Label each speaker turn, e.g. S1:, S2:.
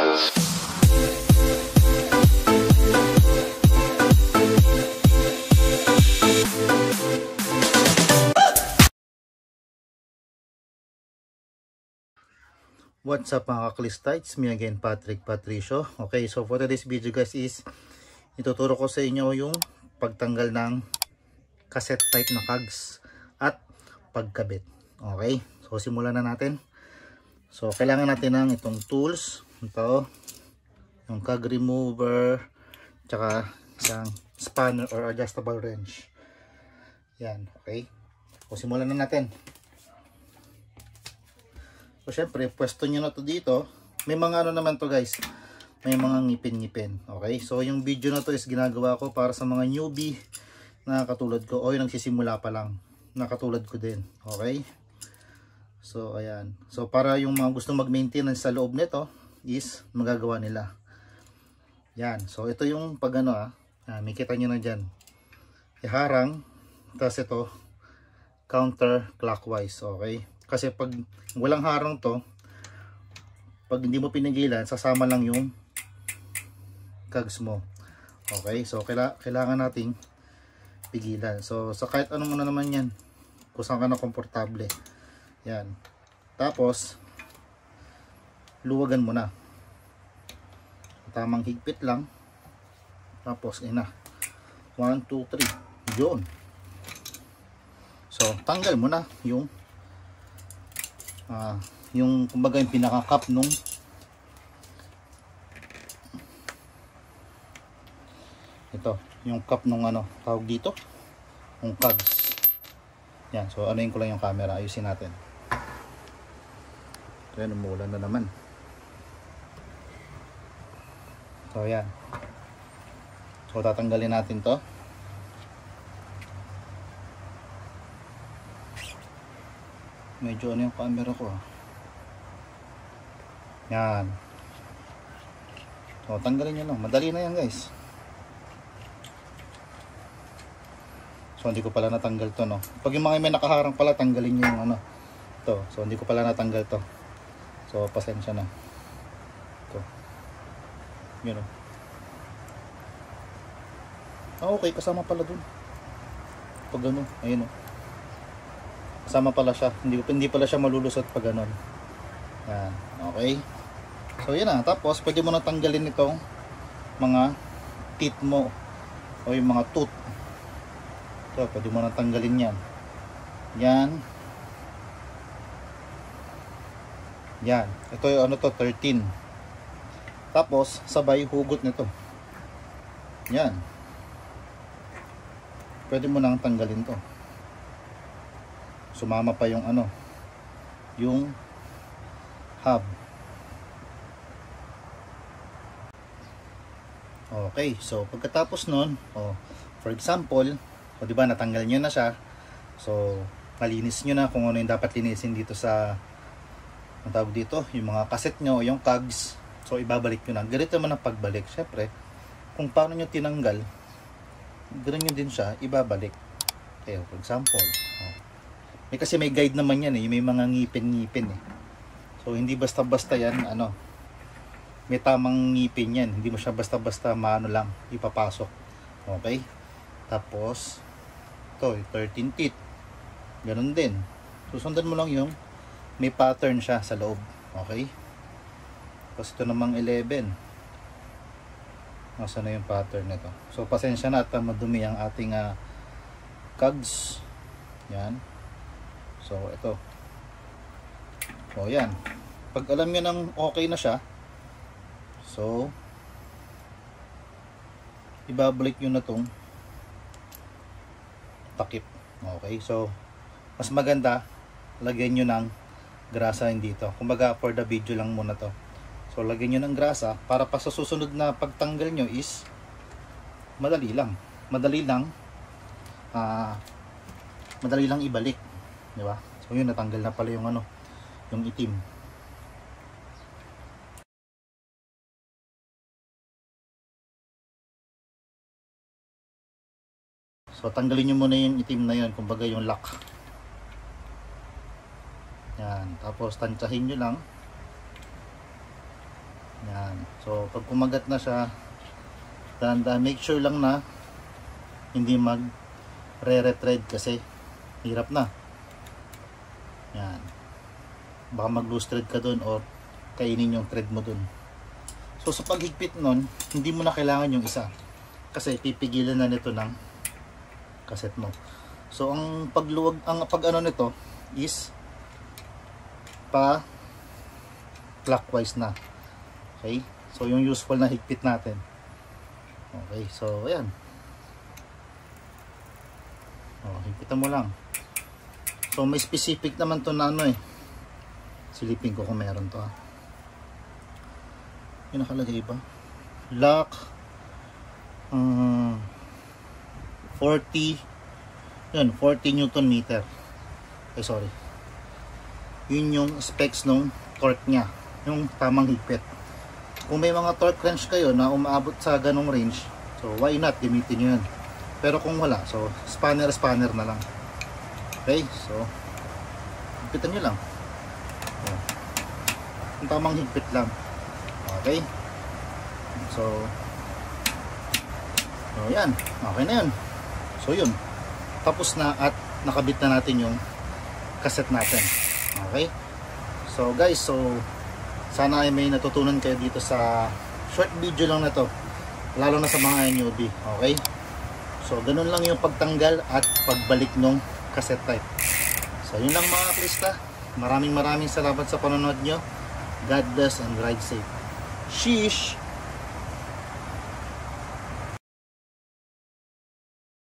S1: What's up mga kaklista, it's me again, Patrick Patricio. Okay, so for today's video guys is ituturo ko sa inyo yung pagtanggal ng cassette type na cogs at pagkabit. Okay, so simulan na natin. So kailangan natin ng itong tools, ito yung cog remover, tsaka isang spanner or adjustable wrench. Yan, okay, so simulan na natin. So syempre, pwesto nyo na to dito. May mga ano naman to guys, may mga ngipin-ngipin. Okay, so yung video na to is ginagawa ko para sa mga newbie na katulad ko o yung nagsisimula pa lang na katulad ko din. Okay, so ayan, so para yung mga gusto mag-maintenance sa loob nito is magagawa nila. Yan, so ito yung pag ano may kita nyo na dyan, iharang, tapos ito counter clockwise. Okay, kasi pag walang harang to, pag hindi mo pinigilan, sasama lang yung cogs mo. Okay, so kailangan nating pigilan. So sa kahit anong ano naman yan, kung saan ka na komportable. Yan, tapos luwagan mo na, tamang higpit lang, tapos ina 1, 2, 3 yun. So tanggal mo na yung kumbaga yung pinaka cap nung ito, yung cap nung ano tawag dito, yung cogs. Yan, so anuin ko lang yung camera, ayusin natin. Ayan, umulan na naman. So yan, so tatanggalin natin to. Medyo ano yung camera ko yan. So tanggalin nyo lang, madali na yan guys. So hindi ko pala natanggal to, no. Pag yung mga may nakaharang pala, tanggalin nyo yung ano to. So hindi ko pala natanggal to, so pasensya na. Ito yun, okay, kasama pala dun pag ano, ayun kasama pala siya, hindi pala siya malulusot pag ganon. Yan, okay. So yan na, tapos pwede mo na tanggalin itong mga teeth mo o yung mga tooth. So pwede mo na tanggalin yan. Yan. Yan, ito yung ano to, 13. Tapos sabay hugot nito. Yan, pwede mo nang tanggalin to. Sumama pa yung ano, yung hub. Okay, so pagkatapos nun, for example, di ba natanggal nyo na siya, so malinis nyo na kung ano yung dapat linisin dito sa, ang tawag dito, yung mga cassette nyo o yung cogs. So ibabalik nyo na. Ganito naman ang pagbalik. Syempre, kung paano nyo tinanggal, ganoon nyo din siya ibabalik. Okay, for example, kasi may guide naman yan may mga ngipin-ngipin So hindi basta-basta yan, may tamang ngipin yan. Hindi mo siya basta-basta maano lang ipapasok. Okay? Tapos ito, 13 teeth. Ganun din. Susundan mo lang yung may pattern siya sa loob. Okay? Tapos ito namang 11. Nasaan na yung pattern nito? So pasensya na at madumi ang ating cogs. Yan. So ito, so yan, pag alam nyo nang okay na siya, so ibabalik nyo na tong takip. Okay, so mas maganda lagyan nyo ng grasa dito. Kumbaga for the video lang muna to. So lagyan nyo ng grasa para pa sa susunod na pagtanggal nyo is madali lang ibalik. Diba? So yun, natanggal na pala yung yung itim. So tanggalin nyo muna yung itim na yun, kumbaga yung lock. Yan, tapos tansyahin nyo lang. Yan. So pag kumagat na siya, dahan-dahan, make sure lang na hindi mag re-thread kasi hirap na. Yan. Baka mag loose thread ka dun or kainin yung thread mo dun. So sa paghigpit nun, hindi mo na kailangan yung isa kasi pipigilan na nito ng cassette mo. So ang pagluwag, ang pag-ano nito is pa clockwise na. Okay? So yung useful na higpit natin. Okay, so ayan. Oh, higpitan mo lang. So may specific naman to na ano eh. Silipin ko kung meron to. Yung nakalagay ba? Lock 40 yun, 40 Newton meter. Ay sorry. Yun yung specs nung torque nya, yung tamang higpit. Kung may mga torque wrench kayo na umaabot sa ganong range, so why not gamitin nyo yun. Pero kung wala, so spanner na lang. Okay, so higpitan nyo lang. So, yung tamang higpit lang. Okay, so yan, okay na yun. So yun, tapos na at nakabit na natin yung cassette natin. Okay, so guys, so sana ay may natutunan kayo dito sa short video lang na to, lalo na sa mga newbie. Okay, so ganun lang yung pagtanggal at pagbalik ng cassette type. So yun lang mga Krista, maraming salamat sa panonood nyo. God bless and ride safe. Sheesh!